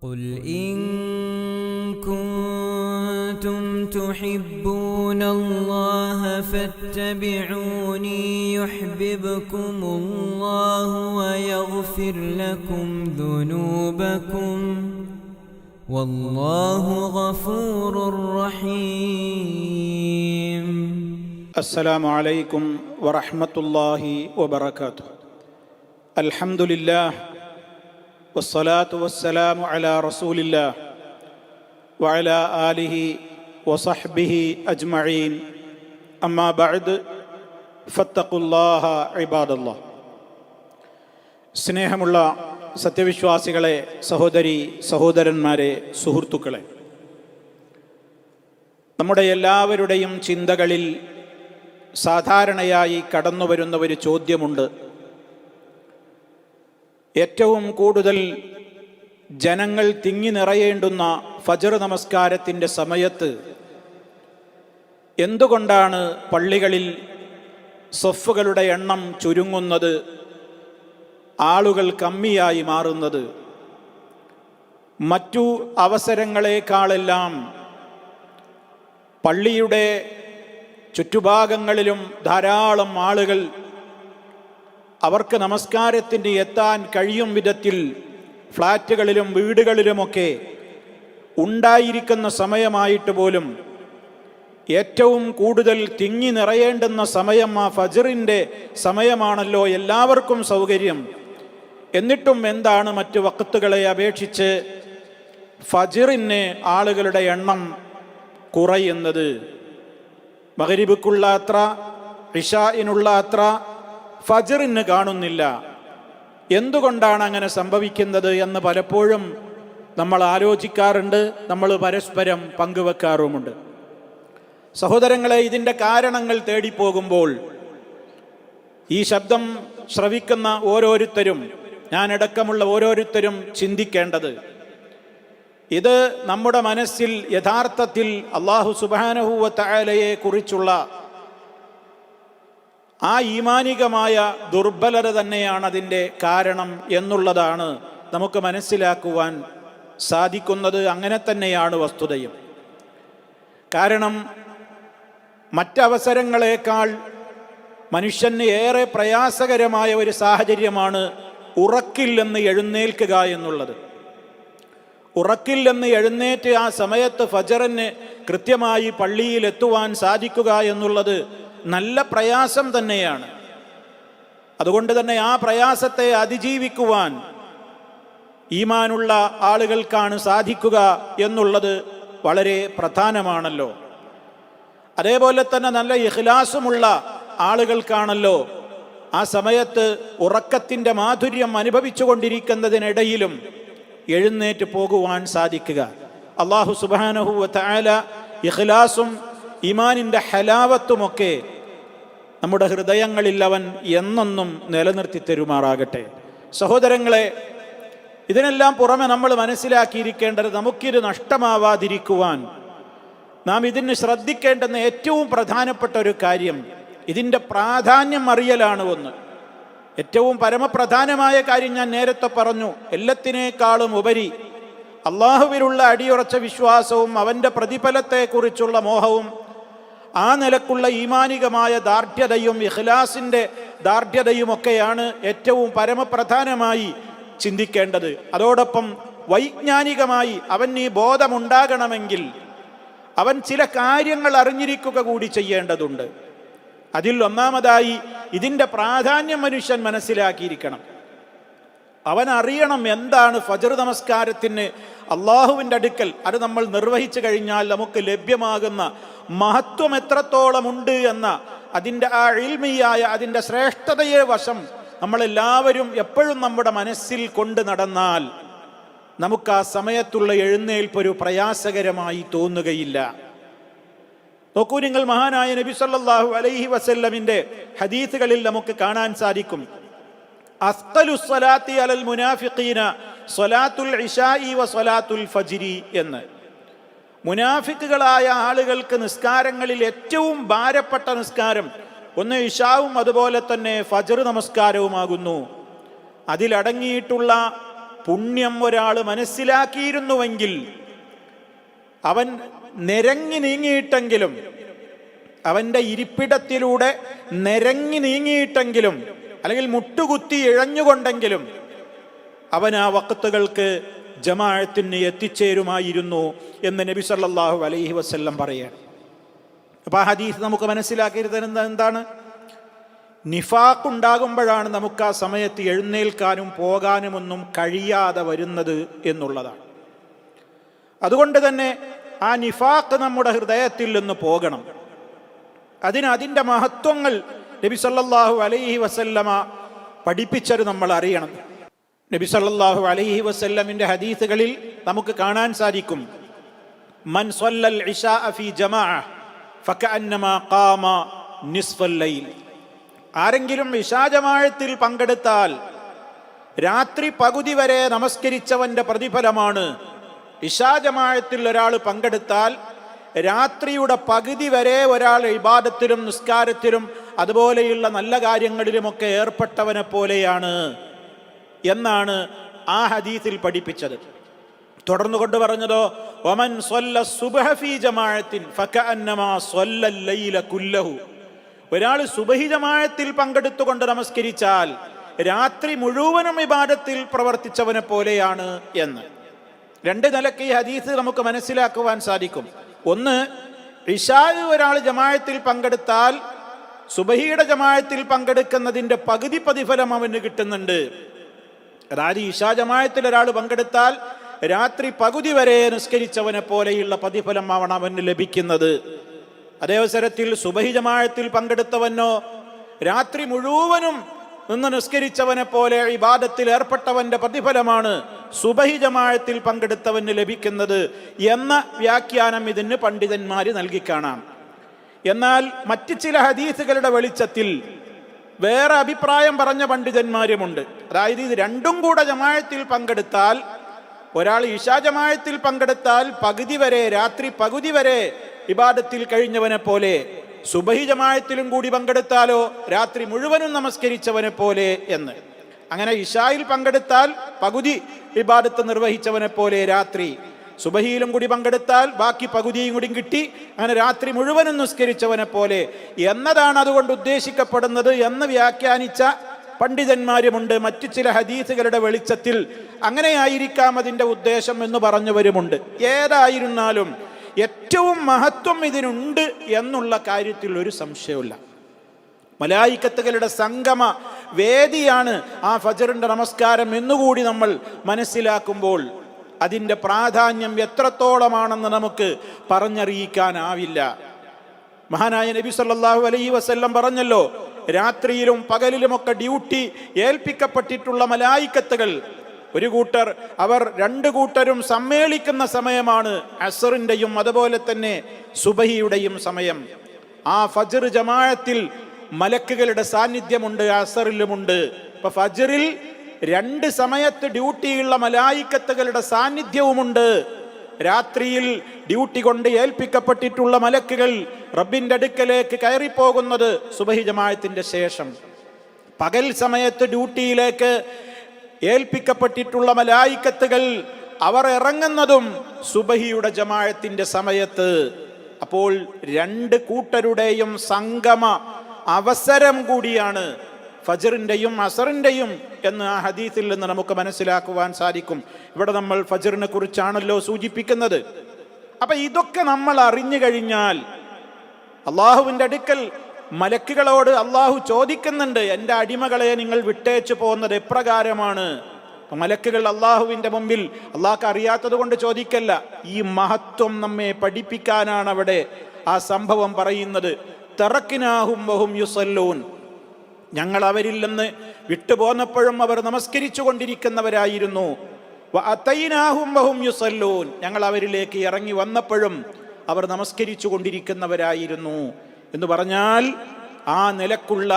قل إن كنتم تحبون الله فاتبعوني يحببكم الله ويغفر لكم ذنوبكم والله غفور رحيم. السلام عليكم ورحمة الله وبركاته. الحمد لله والصلاة والسلام على رسول الله وعلى آله وصحبه أجمعين. أما بعد فاتقوا الله عباد الله. സ്നേഹമുള്ള സത്യവിശ്വാസികളെ, സഹോദരി സഹോദരന്മാരെ, സുഹൃത്തുക്കളെ, നമ്മുടെ എല്ലാവരുടെയും ചിന്തകളിൽ സാധാരണയായി കടന്നു വരുന്ന ഒരു ചോദ്യമുണ്ട്. ഏറ്റവും കൂടുതൽ ജനങ്ങൾ തിങ്ങി നിറയേണ്ടുന്ന ഫജ്ർ നമസ്കാരത്തിൻ്റെ സമയത്ത് എന്തുകൊണ്ടാണ് പള്ളികളിൽ സഫുകളുടെ എണ്ണം ചുരുങ്ങുന്നത്, ആളുകൾ കമ്മിയായി മാറുന്നത്? മറ്റു അവസരങ്ങളെക്കാളെല്ലാം പള്ളിയുടെ ചുറ്റുഭാഗങ്ങളിലും ധാരാളം ആളുകൾ അവർക്ക് നമസ്കാരത്തിന് എത്താൻ കഴിയും വിധത്തിൽ ഫ്ലാറ്റുകളിലും വീടുകളിലുമൊക്കെ ഉണ്ടായിരിക്കുന്ന സമയമായിട്ട് പോലും ഏറ്റവും കൂടുതൽ തിങ്ങി നിറയേണ്ടുന്ന സമയം ആ ഫജ്റിൻ്റെ സമയമാണല്ലോ, എല്ലാവർക്കും സൗകര്യം. എന്നിട്ടും എന്താണ് മറ്റു വഖ്തുകളെ അപേക്ഷിച്ച് ഫജ്റിന് ആളുകളുടെ എണ്ണം കുറയുന്നത്? മഗ്രിബിക്കുള്ള അത്ര, ഇശാഇനുള്ള അത്ര ഫജ്റിന് കാണുന്നില്ല. എന്തുകൊണ്ടാണ് അങ്ങനെ സംഭവിക്കുന്നത് എന്ന് പലപ്പോഴും നമ്മൾ ആലോചിക്കാറുണ്ട്, നമ്മൾ പരസ്പരം പങ്കുവെക്കാറുമുണ്ട്. സഹോദരങ്ങളെ, ഇതിൻ്റെ കാരണങ്ങൾ തേടിപ്പോകുമ്പോൾ ഈ ശബ്ദം ശ്രവിക്കുന്ന ഓരോരുത്തരും, ഞാനടക്കമുള്ള ഓരോരുത്തരും ചിന്തിക്കേണ്ടത്, ഇത് നമ്മുടെ മനസ്സിൽ യഥാർത്ഥത്തിൽ അല്ലാഹു സുബ്ഹാനഹു വ തആലയെ കുറിച്ചുള്ള ആ ഈമാനികമായ ദുർബലത തന്നെയാണ് അതിൻ്റെ കാരണം എന്നുള്ളതാണ് നമുക്ക് മനസ്സിലാക്കുവാൻ സാധിക്കുന്നത്. അങ്ങനെ തന്നെയാണ് വസ്തുതയും. കാരണം മറ്റവസരങ്ങളേക്കാൾ മനുഷ്യന് ഏറെ പ്രയാസകരമായ ഒരു സാഹചര്യമാണ് ഉറക്കിൽ നിന്ന് എഴുന്നേൽക്കുക എന്നുള്ളത്. ഉറക്കിൽ നിന്ന് എഴുന്നേറ്റ് ആ സമയത്ത് ഫജ്റിന് കൃത്യമായി പള്ളിയിൽ എത്തുവാൻ സാധിക്കുക എന്നുള്ളത് നല്ല പ്രയാസം തന്നെയാണ്. അതുകൊണ്ട് തന്നെ ആ പ്രയാസത്തെ അതിജീവിക്കുവാൻ ഈമാനുള്ള ആളുകൾക്കാണ് സാധിക്കുക എന്നുള്ളത് വളരെ പ്രധാനമാണല്ലോ. അതേപോലെ തന്നെ നല്ല ഇഖ്ലാസുമുള്ള ആളുകൾക്കാണല്ലോ ആ സമയത്ത് ഉറക്കത്തിൻ്റെ മാധുര്യം അനുഭവിച്ചു കൊണ്ടിരിക്കുന്നതിനിടയിലും എഴുന്നേറ്റ് പോകുവാൻ സാധിക്കുക. അല്ലാഹു സുബ്ഹാനഹു വ തആല ഇഖ്ലാസും ഈമാനിൻ്റെ ഹലാവത്തുമൊക്കെ നമ്മുടെ ഹൃദയങ്ങളിൽ അവൻ എന്നെന്നും നിലനിർത്തി തരുമാറാകട്ടെ. സഹോദരങ്ങളെ, ഇതിനെല്ലാം പുറമെ നമ്മൾ മനസ്സിലാക്കിയിരിക്കേണ്ടത്, നമുക്കിത് നഷ്ടമാവാതിരിക്കുവാൻ നാം ഇതിന് ശ്രദ്ധിക്കേണ്ടുന്ന ഏറ്റവും പ്രധാനപ്പെട്ട ഒരു കാര്യം ഇതിൻ്റെ പ്രാധാന്യം അറിയലാണ്. ഒന്ന്, ഏറ്റവും പരമപ്രധാനമായ കാര്യം ഞാൻ നേരത്തെ പറഞ്ഞു. എല്ലാത്തിനേക്കാളും ഉപരി അള്ളാഹുവിലുള്ള അടിയുറച്ച വിശ്വാസവും അവൻ്റെ പ്രതിഫലത്തെക്കുറിച്ചുള്ള മോഹവും ആ നിലക്കുള്ള ഈമാനികമായ ദാർഢ്യതയും ഇഖ്ലാസിൻ്റെ ദാർഢ്യതയുമൊക്കെയാണ് ഏറ്റവും പരമപ്രധാനമായി ചിന്തിക്കേണ്ടത്. അതോടൊപ്പം വൈജ്ഞാനികമായി അവൻ ഈ ബോധമുണ്ടാകണമെങ്കിൽ അവൻ ചില കാര്യങ്ങൾ അറിഞ്ഞിരിക്കുക കൂടി ചെയ്യേണ്ടതുണ്ട്. അതിൽ ഒന്നാമതായി ഇതിൻ്റെ പ്രാധാന്യം മനുഷ്യൻ മനസ്സിലാക്കിയിരിക്കണം. അവൻ അറിയണം എന്താണ് ഫജ്ർ നമസ്കാരത്തിന് അള്ളാഹുവിൻ്റെ അടുക്കൽ അത് നമ്മൾ നിർവഹിച്ചു കഴിഞ്ഞാൽ നമുക്ക് ലഭ്യമാകുന്ന മഹത്വം എത്രത്തോളം ഉണ്ട് എന്ന അതിൻ്റെ ആ ഇൽമിയായ അതിൻ്റെ ശ്രേഷ്ഠതയെ വശം നമ്മളെല്ലാവരും എപ്പോഴും നമ്മുടെ മനസ്സിൽ കൊണ്ട് നടന്നാൽ നമുക്ക് ആ സമയത്തുള്ള എഴുന്നേൽപ്പൊരു പ്രയാസകരമായി തോന്നുകയില്ല. നോക്കൂ നിങ്ങൾ, മഹാനായ നബി സല്ലല്ലാഹു അലൈഹി വസല്ലമിൻ്റെ ഹദീസുകളിൽ നമുക്ക് കാണാൻ സാധിക്കും, അസ്ഖലു സ്വലാത്തി അലൽ മുനാഫിഖീന സ്വലാത്തുൽ ഇശാഇ വ സ്വലാത്തുൽ ഫജ്രി എന്ന്. മുനാഫിക്കുകളായ ആളുകൾക്ക് നിസ്കാരങ്ങളിൽ ഏറ്റവും ഭാരപ്പെട്ട നിസ്കാരം ഒന്ന് ഇശാവും അതുപോലെ തന്നെ ഫജ്ർ നമസ്കാരവുമാകുന്നു. അതിലടങ്ങിയിട്ടുള്ള പുണ്യം ഒരാൾ മനസ്സിലാക്കിയിരുന്നുവെങ്കിൽ അവൻ നിരങ്ങി നീങ്ങിയിട്ടെങ്കിലും, അവൻ്റെ ഇരിപ്പിടത്തിലൂടെ നിരങ്ങി നീങ്ങിയിട്ടെങ്കിലും, അല്ലെങ്കിൽ മുട്ടുകുത്തി ഇഴഞ്ഞുകൊണ്ടെങ്കിലും അവൻ ആ വഖത്തുകൾക്ക് ജമാഅത്തിന് എത്തിച്ചേരുമായിരുന്നു എന്ന് നബി സല്ലല്ലാഹു അലൈഹി വസല്ലം പറയുകയാണ്. അപ്പോൾ ആ ഹദീസ് നമുക്ക് മനസ്സിലാക്കിയിരുന്നത് എന്താണ്? നിഫാഖ് ഉണ്ടാകുമ്പോഴാണ് നമുക്ക് ആ സമയത്ത് എഴുന്നേൽക്കാനും പോകാനുമൊന്നും കഴിയാതെ വരുന്നത് എന്നുള്ളതാണ്. അതുകൊണ്ട് തന്നെ ആ നിഫാഖ് നമ്മുടെ ഹൃദയത്തിൽ നിന്ന് പോകണം. അതിൻ്റെ മഹത്വങ്ങൾ നബി സല്ലല്ലാഹു അലൈഹി വസല്ലമ പഠിപ്പിച്ചത് നമ്മൾ അറിയണം. നബി സല്ലല്ലാഹു അലൈഹി വസല്ലമിന്റെ ഹദീസുകളിൽ നമുക്ക് കാണാൻ സാധിക്കും, മൻ സ്വല്ലൽ ഇശാഅ ഫീ ജമാഅ ഫകഅന്നമാ ഖാമ നിസ്ഫൽ ലൈൽ. ആരെങ്കിലും ഇശാ ജമാഅത്തിൽ പങ്കെടുത്താൽ രാത്രി പകുതി വരെ നമസ്കരിച്ചവന്റെ പ്രതിഫലമാണ്. ഇശാ ജമാഅത്തിൽ ഒരാൾ പങ്കെടുത്താൽ രാത്രിയുടെ പകുതി വരെ ഒരാൾ ഇബാദത്തിലും നിസ്കാരത്തിലും അതുപോലെയുള്ള നല്ല കാര്യങ്ങളിലുമൊക്കെ ഏർപ്പെട്ടവനെ പോലെയാണ് എന്നാണ് ആ ഹദീസിൽ പഠിപ്പിച്ചത്. തുടർന്നു കൊണ്ട് പറഞ്ഞതോ, വമൻ സ്വല്ല സുബ്ഹ ഫീ ജമാഅത്തിൻ ഫകഅന്നമാ സ്വല്ലൽ ലൈല കുല്ലഹു. ഒരാൾ സുബഹി ജമാഅത്തിൽ പങ്കെടുത്തുകൊണ്ട് നമസ്കരിച്ചാൽ രാത്രി മുഴുവനും ഇബാദത്തിൽ പ്രവർത്തിച്ചവനെ പോലെയാണ് എന്ന്. രണ്ട് നിലയ്ക്ക് ഈ ഹദീസ് നമുക്ക് മനസ്സിലാക്കുവാൻ സാധിക്കും. ഒന്ന്, ഇശാ ഒരാൾ ജമാഅത്തിൽ പങ്കെടുത്താൽ സുബഹിയുടെ ജമാഅത്തിൽ പങ്കെടുക്കുന്നതിൻ്റെ പകുതി പ്രതിഫലം അവന് കിട്ടുന്നുണ്ട്. അതായത് ഇശാ ജമാഅത്തിൽ ഒരാൾ പങ്കെടുത്താൽ രാത്രി പകുതി വരെ നിസ്കരിച്ചവനെ പോലെയുള്ള പ്രതിഫലമാണ് അവന് ലഭിക്കുന്നത്. അതേ അവസരത്തിൽ സുബഹി ജമാഅത്തിൽ പങ്കെടുത്തവനോ രാത്രി മുഴുവനും നിന്ന് നിസ്കരിച്ചവനെ പോലെ ഇബാദത്തിൽ ഏർപ്പെട്ടവന്റെ പ്രതിഫലമാണ് സുബഹി ജമാഅത്തിൽ പങ്കെടുത്തവന് ലഭിക്കുന്നത് എന്ന വ്യാഖ്യാനം ഇതിന് പണ്ഡിതന്മാർ നൽകിക്കാണാം. എന്നാൽ മറ്റ് ചില ഹദീസുകളുടെ വെളിച്ചത്തിൽ വേറെ അഭിപ്രായം പറഞ്ഞ പണ്ഡിതന്മാരുമുണ്ട്. അതായത് ഇത് രണ്ടും കൂടെ ജമാഅത്തിൽ പങ്കെടുത്താൽ, ഒരാൾ ഇശാ ജമാഅത്തിൽ പങ്കെടുത്താൽ പകുതി വരെ, രാത്രി പകുതി വരെ ഇബാദത്തിൽ കഴിഞ്ഞവനെ പോലെ, സുബഹി ജമാഅത്തിലും കൂടി പങ്കെടുത്താലോ രാത്രി മുഴുവനും നമസ്കരിച്ചവനെ പോലെ എന്ന്. അങ്ങനെ ഇശായിൽ പങ്കെടുത്താൽ പകുതി ഇബാദത്ത് നിർവഹിച്ചവനെ പോലെ രാത്രി, സുബഹിയിലും കൂടി പങ്കെടുത്താൽ ബാക്കി പകുതിയും കൂടി കിട്ടി, അങ്ങനെ രാത്രി മുഴുവനും നിസ്കരിച്ചവനെ പോലെ എന്നതാണ് അതുകൊണ്ട് ഉദ്ദേശിക്കപ്പെടുന്നത് എന്ന് വ്യാഖ്യാനിച്ച പണ്ഡിതന്മാരുമുണ്ട്. മറ്റു ചില ഹദീസുകളുടെ വെളിച്ചത്തിൽ അങ്ങനെയായിരിക്കാം അതിൻ്റെ ഉദ്ദേശം എന്ന് പറഞ്ഞവരുമുണ്ട്. ഏതായിരുന്നാലും ഏറ്റവും മഹത്വം ഇതിനുണ്ട് എന്നുള്ള കാര്യത്തിൽ ഒരു സംശയമില്ല. മലായിക്കത്തുകളുടെ സംഗമ വേദിയാണ് ആ ഫജ്റിന്റെ നമസ്കാരം എന്നുകൂടി നമ്മൾ മനസ്സിലാക്കുമ്പോൾ അതിൻ്റെ പ്രാധാന്യം എത്രത്തോളമാണെന്ന് നമുക്ക് പറഞ്ഞറിയിക്കാനാവില്ല. മഹാനായ നബി സല്ലല്ലാഹു അലൈഹി വസല്ലം പറഞ്ഞല്ലോ, രാത്രിയിലും പകലിലുമൊക്കെ ഡ്യൂട്ടി ഏൽപ്പിക്കപ്പെട്ടിട്ടുള്ള മലായിക്കത്തുകൾ ഒരു കൂട്ടർ, അവർ രണ്ടു കൂട്ടരും സമ്മേളിക്കുന്ന സമയമാണ് അസ്റിന്റെയും അതുപോലെ തന്നെ സുബഹിയുടെയും സമയം. ആ ഫജ്ർ ജമാഅത്തിൽ മലക്കുകളുടെ സാന്നിധ്യമുണ്ട്, അസ്റിലുമുണ്ട്. ഇപ്പൊ ഫജ്റിൽ രണ്ട് സമയത്ത് ഡ്യൂട്ടിയുള്ള മലായിക്കത്തുകളുടെ സാന്നിധ്യവുമുണ്ട്. രാത്രിയിൽ ഡ്യൂട്ടി കൊണ്ട് ഏൽപ്പിക്കപ്പെട്ടിട്ടുള്ള മലക്കുകൾ റബ്ബിന്റെ അടുക്കലേക്ക് കയറിപ്പോകുന്നത് സുബഹി ജമാഅത്തിന്റെ ശേഷം. പകൽ സമയത്ത് ഡ്യൂട്ടിയിലേക്ക് ഏൽപ്പിക്കപ്പെട്ടിട്ടുള്ള മലായിക്കത്തുകൾ അവർ ഇറങ്ങുന്നതും സുബഹിയുടെ ജമാഅത്തിന്റെ സമയത്ത്. അപ്പോൾ രണ്ട് കൂട്ടരുടെയും സംഗമ അവസരം കൂടിയാണ് ഫജ്റിന്റെയും അസറിന്റെയും എന്ന് ആ ഹദീസിൽ നിന്ന് നമുക്ക് മനസ്സിലാക്കുവാൻ സാധിക്കും. ഇവിടെ നമ്മൾ ഫജ്റിനെ കുറിച്ചാണല്ലോ സൂചിപ്പിക്കുന്നത്. അപ്പൊ ഇതൊക്കെ നമ്മൾ അറിഞ്ഞു കഴിഞ്ഞാൽ അള്ളാഹുവിന്റെ അടുക്കൽ മലക്കുകളോട് അള്ളാഹു ചോദിക്കുന്നുണ്ട്, എൻ്റെ അടിമകളെ നിങ്ങൾ വിട്ടേച്ചു പോകുന്നത് എപ്രകാരമാണ്? മലക്കുകൾ അള്ളാഹുവിന്റെ മുമ്പിൽ അള്ളാഹ്ക്ക് അറിയാത്തത് കൊണ്ട് ചോദിക്കല്ല, ഈ മഹത്വം നമ്മെ പഠിപ്പിക്കാനാണ് അവിടെ ആ സംഭവം പറയുന്നത്. തറക്കിനാഹും വഹും യുസല്ലൂൻ, ഞങ്ങൾ അവരിൽ നിന്ന് വിട്ടുപോന്നപ്പോഴും അവർ നമസ്കരിച്ചു കൊണ്ടിരിക്കുന്നവരായിരുന്നു. വഅതൈനാഹും വഹും യുസല്ലൂൻ, ഞങ്ങൾ അവരിലേക്ക് ഇറങ്ങി വന്നപ്പോഴും അവർ നമസ്കരിച്ചു കൊണ്ടിരിക്കുന്നവരായിരുന്നു എന്ന് പറഞ്ഞാൽ ആ നിലക്കുള്ള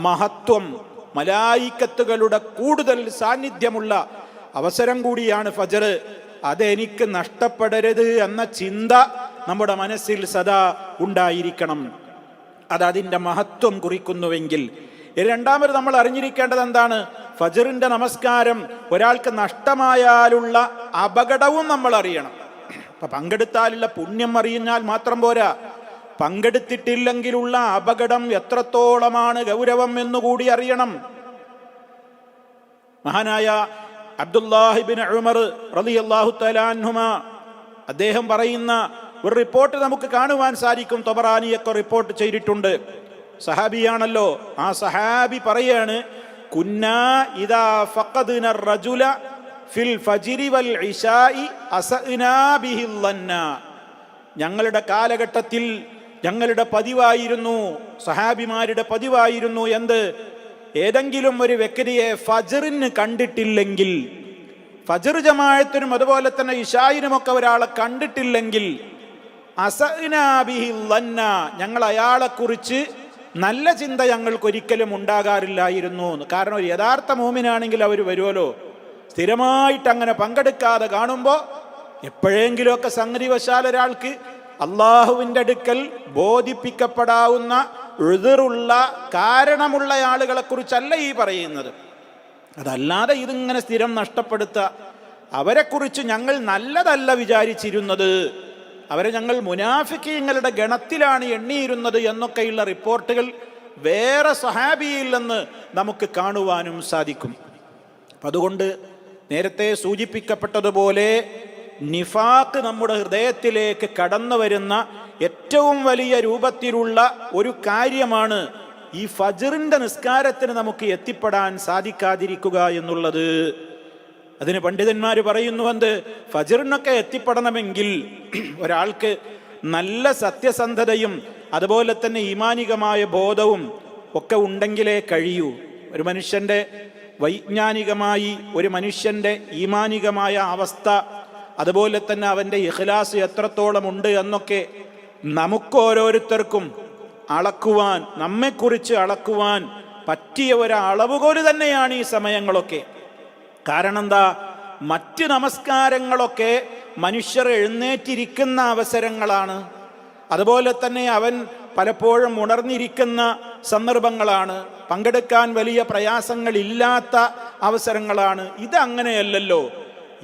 മഹത്വം, മലായിക്കത്തുകളുടെ കൂടുതൽ സാന്നിധ്യമുള്ള അവസരം കൂടിയാണ് ഫജ്ർ. അതെനിക്ക് നഷ്ടപ്പെടരുത് എന്ന ചിന്ത നമ്മുടെ മനസ്സിൽ സദാ ഉണ്ടായിരിക്കണം. അത് അതിൻ്റെ മഹത്വം കുറിക്കുന്നുവെങ്കിൽ. രണ്ടാമത് നമ്മൾ അറിഞ്ഞിരിക്കേണ്ടത് എന്താണ്? ഫജ്റിന്റെ നമസ്കാരം ഒരാൾക്ക് നഷ്ടമായാലുള്ള അപകടവും നമ്മൾ അറിയണം. അപ്പൊ പങ്കെടുത്താലുള്ള പുണ്യം അറിഞ്ഞാൽ മാത്രം പോരാ, പങ്കെടുത്തിട്ടില്ലെങ്കിലുള്ള അപകടം എത്രത്തോളമാണ് ഗൗരവം എന്നുകൂടി അറിയണം. മഹാനായ അബ്ദുല്ലാഹി ഇബ്നു ഉമർ റളിയല്ലാഹു തആല അൻഹുമാ അദ്ദേഹം പറയുന്ന ഒരു റിപ്പോർട്ട് നമുക്ക് കാണുവാൻ സാധിക്കും. തൊബറാനിയൊക്കെ റിപ്പോർട്ട് ചെയ്തിട്ടുണ്ട്. സഹാബിയാണല്ലോ. ആ സഹാബി പറയാണ്, കുന്നാ ഇദാ ഫഖദ്ന റജുല ഫിൽ ഫജ്രി വൽ ഇശാഇ അസഅനാ ബിഹിൽ ലന്ന. ഞങ്ങളുടെ കാലഘട്ടത്തിൽ ഞങ്ങളുടെ പതിവായിരുന്നു, സഹാബിമാരുടെ പതിവായിരുന്നു എന്ത്? ഏതെങ്കിലും ഒരു വ്യക്തിയെ ഫജ്റിന് കണ്ടിട്ടില്ലെങ്കിൽ, ഫജ്ർ ജമാഅത്തിനും അതുപോലെ തന്നെ ഇശായിനുമൊക്കെ ഒരാളെ കണ്ടിട്ടില്ലെങ്കിൽ അസഅനാ ബിഹിൽ ലന്ന, ഞങ്ങൾ അയാളെക്കുറിച്ച് നല്ല ചിന്ത ഞങ്ങൾക്കൊരിക്കലും ഉണ്ടാകാറില്ലായിരുന്നു. കാരണം ഒരു യഥാർത്ഥ മോമിനാണെങ്കിൽ അവർ വരുമല്ലോ. സ്ഥിരമായിട്ട് അങ്ങനെ പങ്കെടുക്കാതെ കാണുമ്പോൾ എപ്പോഴെങ്കിലുമൊക്കെ സംഗതിവശാൽ ഒരാൾക്ക് അള്ളാഹുവിൻ്റെ അടുക്കൽ ബോധിപ്പിക്കപ്പെടാവുന്ന ഉദ്റുള്ള കാരണമുള്ള ആളുകളെ കുറിച്ചല്ല ഈ പറയുന്നത്. അതല്ലാതെ ഇതിങ്ങനെ സ്ഥിരം നഷ്ടപ്പെടുത്തുക, അവരെക്കുറിച്ച് ഞങ്ങൾ നല്ലതല്ല വിചാരിച്ചിരുന്നത്, അവരെ ഞങ്ങൾ മുനാഫിക്കീങ്ങളുടെ ഗണത്തിലാണ് എണ്ണിയിരുന്നത് എന്നൊക്കെയുള്ള റിപ്പോർട്ടുകൾ വേറെ സ്വഹാബിയിൽ നിന്ന് നമുക്ക് കാണുവാനും സാധിക്കും. അപ്പം അതുകൊണ്ട് നേരത്തെ സൂചിപ്പിക്കപ്പെട്ടതുപോലെ നിഫാഖ് നമ്മുടെ ഹൃദയത്തിലേക്ക് കടന്നു വരുന്ന ഏറ്റവും വലിയ രൂപത്തിലുള്ള ഒരു കാര്യമാണ് ഈ ഫജ്റിന്റെ നിസ്കാരത്തിന് നമുക്ക് എത്തിപ്പെടാൻ സാധിക്കാതിരിക്കുക എന്നുള്ളത്. അതിന് പണ്ഡിതന്മാർ പറയുന്നു, എന്ത്? ഫജ്റിനൊക്കെ എത്തിപ്പെടണമെങ്കിൽ ഒരാൾക്ക് നല്ല സത്യസന്ധതയും അതുപോലെ തന്നെ ഈമാനികമായ ബോധവും ഒക്കെ ഉണ്ടെങ്കിലേ കഴിയൂ. ഒരു മനുഷ്യൻ്റെ വൈജ്ഞാനികമായി ഒരു മനുഷ്യൻ്റെ ഈമാനികമായ അവസ്ഥ, അതുപോലെ തന്നെ അവൻ്റെ ഇഖ്ലാസ് എത്രത്തോളം ഉണ്ട് എന്നൊക്കെ നമുക്ക് ഓരോരുത്തർക്കും അളക്കുവാൻ, നമ്മെക്കുറിച്ച് അളക്കുവാൻ പറ്റിയ ഒരു അളവുകോല് തന്നെയാണ് ഈ സമയങ്ങളൊക്കെ. കാരണം എന്താ? മറ്റ് നമസ്കാരങ്ങളൊക്കെ മനുഷ്യർ എഴുന്നേറ്റിരിക്കുന്ന അവസരങ്ങളാണ്, അതുപോലെ തന്നെ അവൻ പലപ്പോഴും ഉണർന്നിരിക്കുന്ന സന്ദർഭങ്ങളാണ്, പങ്കെടുക്കാൻ വലിയ പ്രയാസങ്ങളില്ലാത്ത അവസരങ്ങളാണ്. ഇതങ്ങനെയല്ലല്ലോ.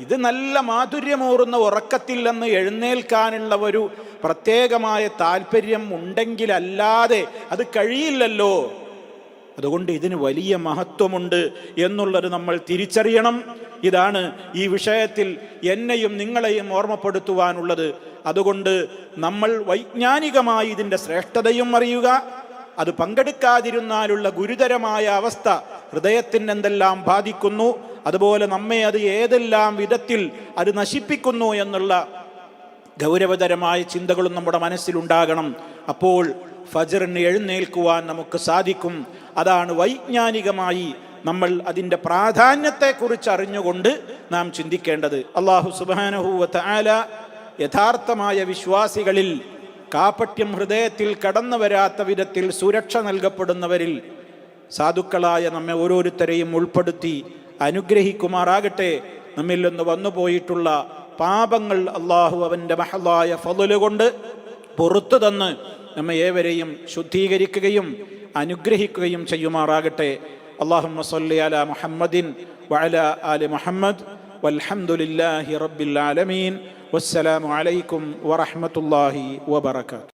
ഇത് നല്ല മാധുര്യമൂറുന്ന ഉറക്കത്തിൽ നിന്ന് എഴുന്നേൽക്കാനുള്ള ഒരു പ്രത്യേകമായ താല്പര്യം ഉണ്ടെങ്കിലല്ലാതെ അത് കഴിയില്ലല്ലോ. അതുകൊണ്ട് ഇതിന് വലിയ മഹത്വമുണ്ട് എന്നുള്ളത് നമ്മൾ തിരിച്ചറിയണം. ഇതാണ് ഈ വിഷയത്തിൽ എന്നെയും നിങ്ങളെയും ഓർമ്മപ്പെടുത്തുവാനുള്ളത്. അതുകൊണ്ട് നമ്മൾ വൈജ്ഞാനികമായി ഇതിൻ്റെ ശ്രേഷ്ഠതയും അറിയുക, അത് പങ്കെടുക്കാതിരുന്നാലുള്ള ഗുരുതരമായ അവസ്ഥ ഹൃദയത്തിന് എന്തെല്ലാം ബാധിക്കുന്നു, അതുപോലെ നമ്മെ അത് ഏതെല്ലാം വിധത്തിൽ അത് നശിപ്പിക്കുന്നു എന്നുള്ള ഗൗരവതരമായ ചിന്തകളും നമ്മുടെ മനസ്സിലുണ്ടാകണം. അപ്പോൾ ഫജ്റിന് എഴുന്നേൽക്കുവാൻ നമുക്ക് സാധിക്കും. അതാണ് വൈജ്ഞാനികമായി നമ്മൾ അതിൻ്റെ പ്രാധാന്യത്തെക്കുറിച്ച് അറിഞ്ഞുകൊണ്ട് നാം ചിന്തിക്കേണ്ടത്. അല്ലാഹു സുബ്ഹാനഹു വ തആല യഥാർത്ഥമായ വിശ്വാസികളിൽ, കാപട്യം ഹൃദയത്തിൽ കടന്നു വരാത്ത വിധത്തിൽ സുരക്ഷ നൽകപ്പെടുന്നവരിൽ സാധുക്കളായ നമ്മെ ഓരോരുത്തരെയും ഉൾപ്പെടുത്തി അനുഗ്രഹിക്കുമാറാകട്ടെ. നമ്മിൽ നിന്ന് വന്നുപോയിട്ടുള്ള പാപങ്ങൾ അള്ളാഹു അവൻ്റെ മഹളായ ഫള് കൊണ്ട് പുറത്തു തന്ന് നമ്മെ ഏവരെയും ശുദ്ധീകരിക്കുകയും അനുഗ്രഹിക്കുകയും ചെയ്യുമാറാകട്ടെ. അല്ലാഹുമ്മ സ്വല്ലി അലാ മുഹമ്മദിൻ വഅലാ ആലി മുഹമ്മദ് വൽഹംദുലില്ലാഹി റബ്ബിൽ ആലമീൻ. വസ്സലാമു അലൈക്കും വറഹ്മത്തുള്ളാഹി വബറകാതുഹു.